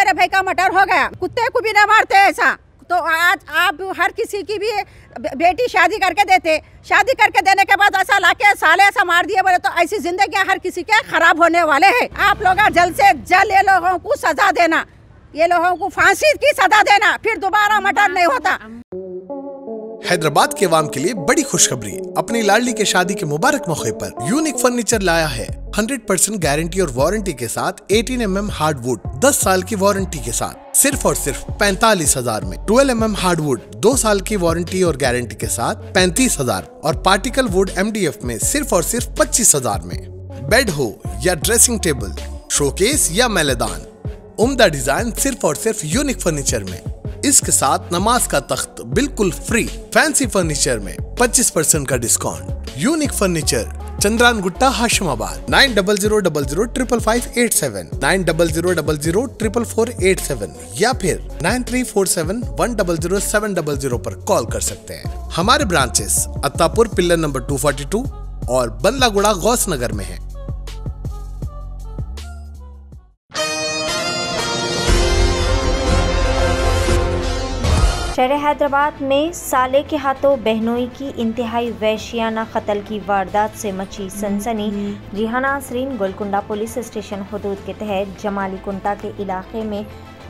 मेरे भाई का मर्डर हो गया, कुत्ते को भी ना मारते ऐसा। तो आज आप हर किसी की भी बेटी शादी करके देते, शादी करके देने के बाद ऐसा लाके साले ऐसा मार दिए बोले, तो ऐसी जिंदगी हर किसी के खराब होने वाले हैं। आप लोग जल्द से जल्द ये लोगों को सजा देना, ये लोगों को फांसी की सजा देना, फिर दोबारा मर्डर नहीं होता। हैदराबाद के अवाम के लिए बड़ी खुशखबरी, अपनी लाडली के शादी के मुबारक मौके पर यूनिक फर्नीचर लाया है 100% गारंटी और वारंटी के साथ 18 mm हार्डवुड 10 साल की वारंटी के साथ सिर्फ और सिर्फ 45,000 में, 12 mm हार्डवुड 2 साल की वारंटी और गारंटी के साथ 35,000 और पार्टिकल वुड MDF में सिर्फ और सिर्फ 25,000 में। बेड हो या ड्रेसिंग टेबल, शोकेस या मैलेदान, उम्दा डिजाइन सिर्फ और सिर्फ यूनिक फर्नीचर में। इसके साथ नमाज का तख्त बिल्कुल फ्री। फैंसी फर्नीचर में 25% का discount. Unique furniture, Chandrayangutta, Hashimabad. 9000005557, 9000004487 या फिर 9347100700 पर कॉल कर सकते हैं। हमारे ब्रांचेस अत्तापुर पिल्लर नंबर 242 और बंदलागुड़ा गौस नगर में है। शहर हैदराबाद में साले के हाथों बहनोई की इंतहाई वहशियाना कत्ल की वारदात से मची सनसनी। जी हाँ नाज़रीन, गोलकुंडा पुलिस स्टेशन हदूद के तहत जमाली कुंटा के इलाके में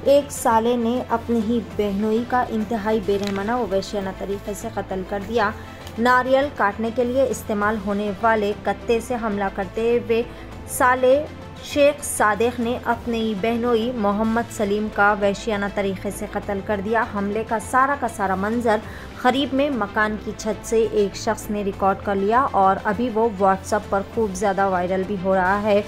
एक साले ने अपनी ही बहनोई का इंतहाई बेरहमाना व वहशियाना तरीके से कत्ल कर दिया। नारियल काटने के लिए इस्तेमाल होने वाले कत्ते से हमला करते हुए साले शेख सादिक ने अपनी बहनोई मोहम्मद सलीम का वहशियाना तरीके से कत्ल कर दिया। हमले का सारा मंजर करीब में मकान की छत से एक शख्स ने रिकॉर्ड कर लिया और अभी वो व्हाट्सएप पर खूब ज़्यादा वायरल भी हो रहा है।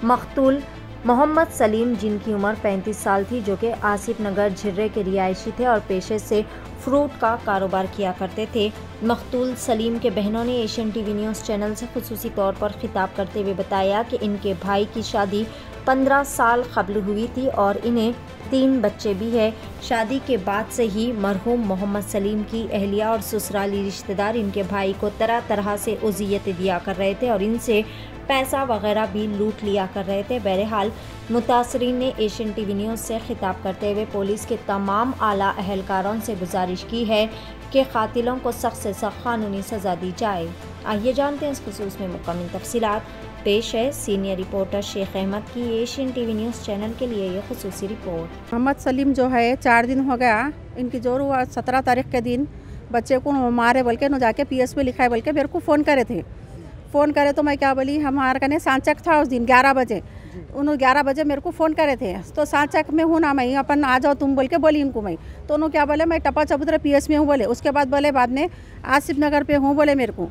मकतूल मोहम्मद सलीम, जिनकी उम्र 35 साल थी, जो कि आसिफ नगर झिर्रे के रिहायशी थे और पेशे से फ्रूट का कारोबार किया करते थे। मकतूल सलीम के बहनों ने एशियन टीवी न्यूज़ चैनल से खुसूसी तौर पर खिताब करते हुए बताया कि इनके भाई की शादी 15 साल कबल हुई थी और इन्हें 3 बच्चे भी हैं। शादी के बाद से ही मरहूम मोहम्मद सलीम की अहलिया और ससुराली रिश्तेदार इनके भाई को तरह तरह से उज़ियतें दिया कर रहे थे और इनसे पैसा वगैरह भी लूट लिया कर रहे थे। बहरहाल मुतासरीन ने एशियन टीवी न्यूज़ से खिताब करते हुए पुलिस के तमाम आला अहलकारों से गुजारिश की है कि कातिलों को सख्त से सख्त कानूनी सज़ा दी जाए। आइए जानते हैं इस खुसूस में मुकम्मल तफसीलात। पेश है सीनियर रिपोर्टर शेख अहमद की एशियन टीवी न्यूज़ चैनल के लिए ये खुसूसी रिपोर्ट। मोहम्मद सलीम जो है 4 दिन हो गया इनकी जोर हुआ। 17 तारीख के दिन बच्चे को मारे बोल के न जाके PS में लिखा है बोल के मेरे को फ़ोन करे थे। फ़ोन करे तो मैं क्या बोली, हमारे कने सांचक था उस दिन 11 बजे। उन्होंने 11 बजे मेरे को फ़ोन करे थे, तो सांचक में हूँ ना मैं, अपन आ जाओ तुम बोल के बोली इनको मैं। तो उन्होंने क्या बोले, मैं टप्पा चबूतरा PS में हूँ बोले। उसके बाद बोले बाद में आसिफ नगर पे हूँ बोले मेरे को।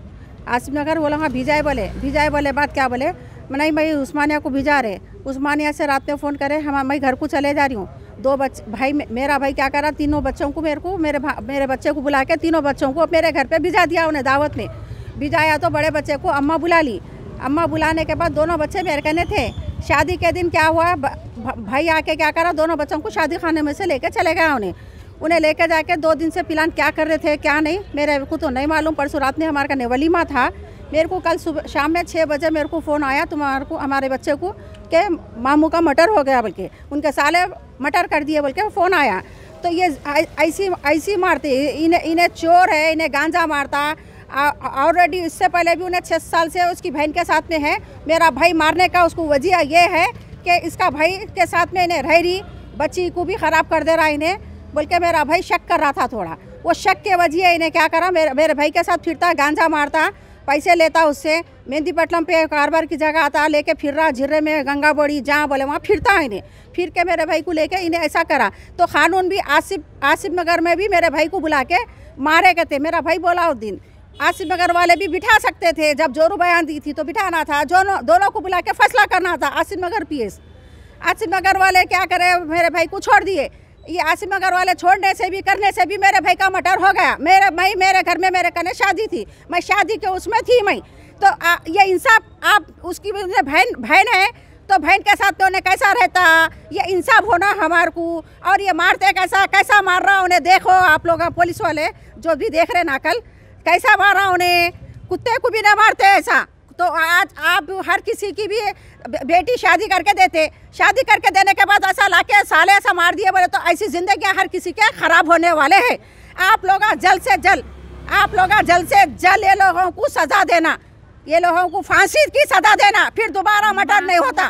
आसिफ नगर बोला हाँ भिजाए बोले बात क्या बोले, नहीं मैं उस्मानिया को भिजा रहे। उस्मानिया से रात में फ़ोन करे, हम मैं घर को चले जा रही हूँ। 2 बच्चे भाई मेरा भाई क्या करा, तीनों बच्चों को मेरे बच्चे को बुला के तीनों बच्चों को मेरे घर पे भिजा दिया। उन्हें दावत में भिजाया तो बड़े बच्चे को अम्मा बुला ली। अम्मा बुलाने के बाद दोनों बच्चे मेरे कने थे। शादी के दिन क्या हुआ, भाई आके क्या करा, दोनों बच्चों को शादी खाने में से लेके चले गया। उन्हें लेके जाके 2 दिन से प्लान क्या कर रहे थे क्या नहीं मेरे को तो नहीं मालूम। परसों रात में हमारे कने वलीमा था। मेरे को कल सुबह शाम में 6 बजे मेरे को फ़ोन आया तुम्हारे को हमारे बच्चे को कि मामू का मर्डर हो गया बोल के, उनके साले मर्डर कर दिए बोल के फ़ोन आया। तो ये ऐसी मारते, इन्हें चोर है, इन्हें गांजा मारता। ऑलरेडी इससे पहले भी उन्हें 6 साल से उसकी बहन के साथ में है। मेरा भाई मारने का उसको वजह ये है कि इसका भाई के साथ में इन्हें रह रही, बच्ची को भी ख़राब कर दे रहा इन्हें बोल के मेरा भाई शक कर रहा था थोड़ा। वो शक के वजह इन्हें क्या करा, मेरे भाई के साथ फिरता, गांजा मारता, पैसे लेता उससे। मेहंदी पटलम पे कारोबार की जगह आता, लेके फिर रहा झिर्रे में गंगा बड़ी जहाँ बोले वहाँ फिरता इन्हें। फिर के मेरे भाई को लेके इन्हें ऐसा करा। तो कानून भी आसिफ नगर में भी मेरे भाई को बुला के मारे गए थे। मेरा भाई बोला उस दिन आसिफ नगर वाले भी बिठा सकते थे, जब जोरू बयान दी थी तो बिठाना था, दोनों को बुला के फैसला करना था। आसिफ नगर PS, आसिफ नगर वाले क्या करे, मेरे भाई को छोड़ दिए। ये आसिफ नगर वाले छोड़ने से भी करने से भी मेरे भाई का मर्डर हो गया। मेरे घर में मेरे कने शादी थी, मैं शादी के उसमें थी मैं। तो ये इंसाफ, आप उसकी बहन है तो बहन के साथ तो उन्हें कैसा रहता, ये इंसाफ होना हमारे को। और ये मारते कैसा मार रहा उन्हें देखो आप लोग, पुलिस वाले जो भी देख रहे नाकल कैसा मारा उन्हें। कुत्ते को भी ना मारते ऐसा, तो आज आप हर किसी की भी बेटी शादी करके देते, शादी करके देने के बाद ऐसा लाके साले ऐसा मार दिए बोले, तो ऐसी जिंदगी हर किसी के खराब होने वाले हैं। आप लोग जल्द से जल्द ये लोगों को सजा देना, ये लोगों को फांसी की सजा देना, फिर दोबारा मर्डर नहीं होता,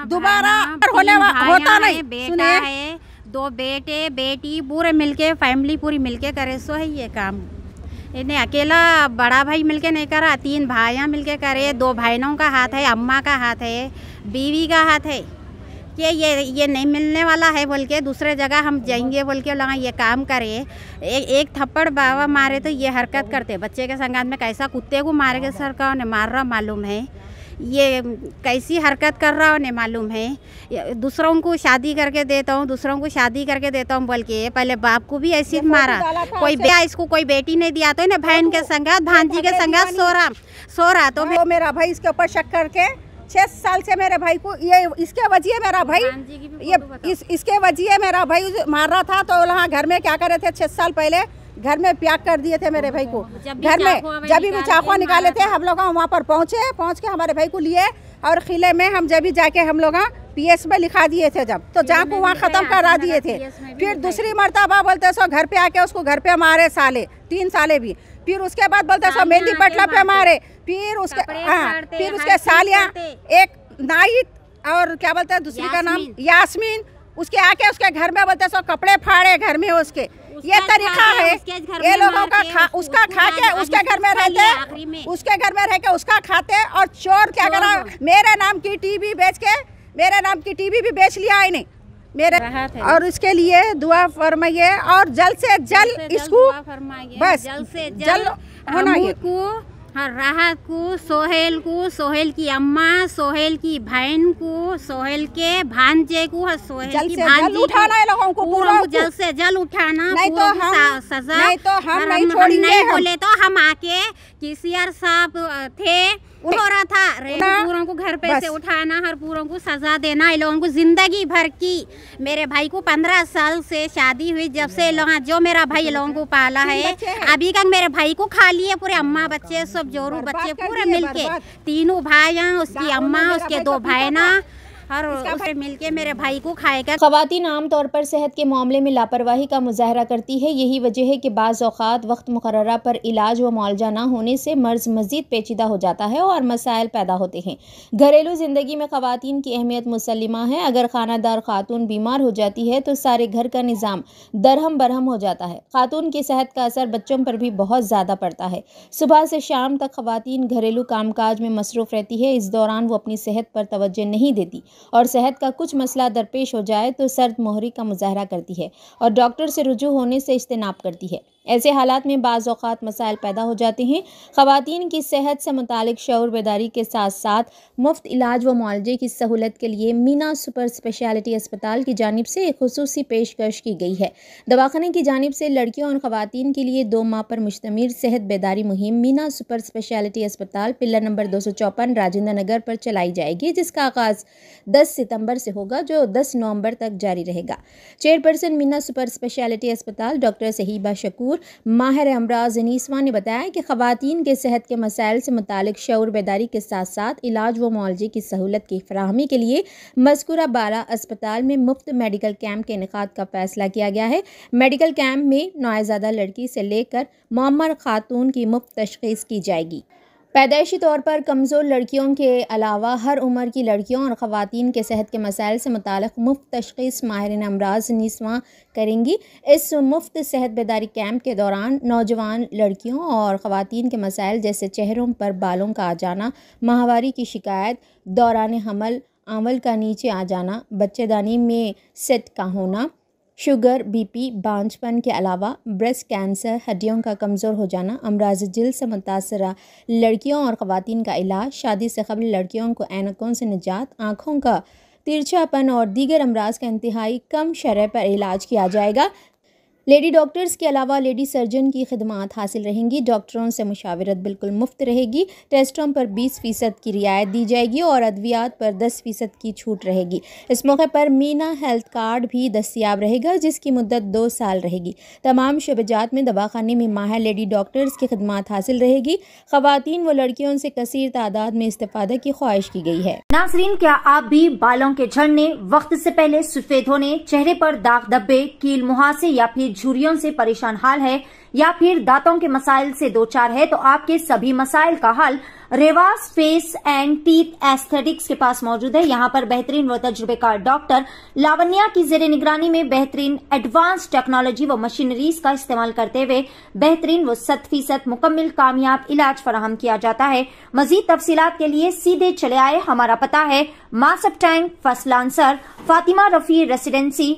दोबारा होता नहीं। सुनिए, 2 बेटे बेटी पूरे मिलके, फैमिली पूरी मिलके करे सो है ये काम। इन्हें अकेला बड़ा भाई मिलके नहीं करा, 3 भाइयाँ मिलके करे, 2 बहनों का हाथ है, अम्मा का हाथ है, बीवी का हाथ है कि ये नहीं मिलने वाला है बोल के दूसरे जगह हम जाएंगे बोल के लगा ये काम करे। एक थप्पड़ बाबा मारे तो ये हरकत करते, बच्चे के संगात में कैसा कुत्ते को मारे के सर का उन्हें मार रहा मालूम है, ये कैसी हरकत कर रहा उन्हें मालूम है। दूसरों को शादी करके देता हूँ बोल के पहले बाप को भी ऐसी मारा, कोई बेटा इसको कोई बेटी नहीं दिया तो इन्हें बहन के संगात भांजी के संगात सो रहा तो मेरा भाई इसके ऊपर शक करके 6 साल से मेरे भाई को ये इसके वजह मेरा भाई इसके वजह मेरा भाई मार रहा था। तो वहाँ घर में क्या करे थे 6 साल पहले घर में प्याग कर दिए थे मेरे भाई को। घर में जब भी चाकू निकाले थे हम लोग वहाँ पर पहुँच के हमारे भाई को लिए और किले में हम जब भी जाके हम लोग PS में लिखा दिए थे, जब तो चाकू वहाँ ख़त्म करा दिए थे। फिर दूसरी मर्तबा बोलते सो घर पे आके उसको घर पे मारे साले 3 साले भी। फिर उसके बाद बोलते सो मेहंदी पटला पे मारे। फिर उसके सालियाँ एक नाइट और क्या बोलते हैं दूसरी का नाम यास्मीन, उसके आके उसके घर में बोलते सो कपड़े फाड़े घर में उसके। ये तरीका है ये लोगों का उसका खा के उसके घर में रहते, उसके घर में रह के उसका खाते। और चोर क्या करा, मेरे नाम की टीवी भी बेच लिया इन्हें मेरे। और इसके लिए दुआ फरमाइए और जल्द से जल्द इसको बस जल्द होना है। राहत को, सोहेल की अम्मा, सोहेल की बहन को, सोहेल के भांजे को, सोहेल की भांजी उठाना है लोगों को पूरा जल्द से जल्द उठाना, नहीं तो हम सजा नहीं तो हम नहीं छोड़ेंगे। नहीं बोले तो हम आके KCR साहब थे हो रहा था पूरों को घर पे से उठाना, हर पूरों को सजा देना। इन लोगों को जिंदगी भर की, मेरे भाई को 15 साल से शादी हुई जब से लोग जो मेरा भाई लोगों को पाला है अभी तक मेरे भाई को खा लिए पूरे अम्मा बच्चे सब जोरू बच्चे पूरे मिलके, 3 भाइयाँ उसकी अम्मा उसके 2 बहना और उससे मिलके मेरे भाई को खाएगा। ख़वातीन आमतौर पर सेहत के मामले में लापरवाही का मुजाहरा करती है। यही वजह है कि बाज़ औक़ात वक्त मुकर्ररा पर इलाज व मुआलजा ना होने से मर्ज़ मज़ीद पेचीदा हो जाता है और मसाइल पैदा होते हैं। घरेलू ज़िंदगी में ख़वातीन की अहमियत मुसल्लिमा है। अगर खानादार खातून बीमार हो जाती है तो सारे घर का निज़ाम दरहम बरहम हो जाता है। खातून की सेहत का असर बच्चों पर भी बहुत ज़्यादा पड़ता है। सुबह से शाम तक ख़वातीन घरेलू कामकाज में मसरूफ़ रहती है। इस दौरान वो अपनी सेहत पर तवज्जो नहीं देती और सेहत का कुछ मसला दरपेश हो जाए तो सर्द मोहरी का मुजाहरा करती है और डॉक्टर से रुजू होने से इज्तिनाब करती है। ऐसे हालात में बाज़ औक़ात मसाइल पैदा हो जाते हैं। ख़वातीन की सेहत से मुतालिक शऊर बेदारी के साथ साथ मुफ्त इलाज व मुआलजे की सहूलत के लिए मीना सुपर स्पेशलिटी अस्पताल की जानिब से एक खुसूसी पेशकश की गई है। दवाखाने की जानिब से लड़कियों और ख़वातीन के लिए 2 माह पर मुश्तमिल सेहत बेदारी मुहिम मीना सुपर स्पेशलिटी अस्पताल पिल्लर नंबर 254 राजेंद्र नगर पर चलाई जाएगी, जिसका आगाज़ 10 सितंबर से होगा जो 10 नवंबर तक जारी रहेगा। चेयरपर्सन मीना सुपर स्पेशलिटी अस्पताल डॉक्टर सहीबा शकूर माहिर अमराज नीसवा ने बताया कि ख़वातीन के सेहत के मसाइल से मुतालिक शऊर बेदारी के साथ साथ इलाज व मुआलजे की सहूलत की फराहमी के लिए मज़कूरा 12 अस्पताल में मुफ्त मेडिकल कैंप के इनेकाद का फैसला किया गया है। मेडिकल कैंप में नौज़ायदा लड़की से लेकर मुअम्मर खातून की मुफ्त तशख़ीस की जाएगी। पैदाइशी तौर पर कमज़ोर लड़कियों के अलावा हर उम्र की लड़कियों और ख़वातीन के सेहत के मसाइल से मुताल्लिक़ मुफ्त तशख़ीस माहिरीन अमराज नीसवा करेंगी। इस मुफ्त सेहत बेदारी कैंप के दौरान नौजवान लड़कियों और ख़वातीन के मसाइल जैसे चेहरों पर बालों का आ जाना, माहवारी की शिकायत, दौरान हमल आंवल का नीचे आ जाना, बच्चेदानी में सेट का होना, शुगर, BP, बांझपन के अलावा ब्रेस्ट कैंसर, हड्डियों का कमज़ोर हो जाना, अमराज जिल्द से मुतासरा लड़कियों और ख़वातीन का इलाज, शादी से कबल लड़कियों को ऐनकों से निजात, आँखों का तिरछापन और दीगर अमराज का इंतहाई कम शरह पर इलाज किया जाएगा। लेडी डॉक्टर्स के अलावा लेडी सर्जन की खिदमात हासिल रहेंगी। डॉक्टरों से मुशावरत बिल्कुल मुफ्त रहेगी। टेस्टों पर 20% की रियायत दी जाएगी और अद्वियात पर 10% की छूट रहेगी। इस मौके पर मीना हेल्थ कार्ड भी दस्तियाब रहेगा, जिसकी मुद्दत 2 साल रहेगी। तमाम शोबेजात में दवाखाने में माहिर लेडी डॉक्टर्स की खिदमात हासिल रहेगी। खवातीन व लड़कियों से कसीर तादाद में इस्तेफादा की ख्वाहिश की गई है। नाज़रीन, क्या आप भी बालों के झड़ने, वक्त से पहले सफेद होने, चेहरे पर दाग धब्बे, कील मुहासे या फिर झुर्रियों से परेशान हाल है, या फिर दांतों के मसाइल से दो चार है, तो आपके सभी मसाइल का हल Revas face and teeth aesthetics के पास मौजूद है। यहाँ पर बेहतरीन व तजुर्बेकार डॉक्टर लावण्या की जेर निगरानी में बेहतरीन एडवांस टेक्नोलॉजी व मशीनरीज का इस्तेमाल करते हुए बेहतरीन व 100% मुकम्मल कामयाब इलाज फराहम किया जाता है। मजीद तफसीलात के लिए सीधे चले आए। हमारा पता है Masab tank, first lancer, Fatima Rafi residency,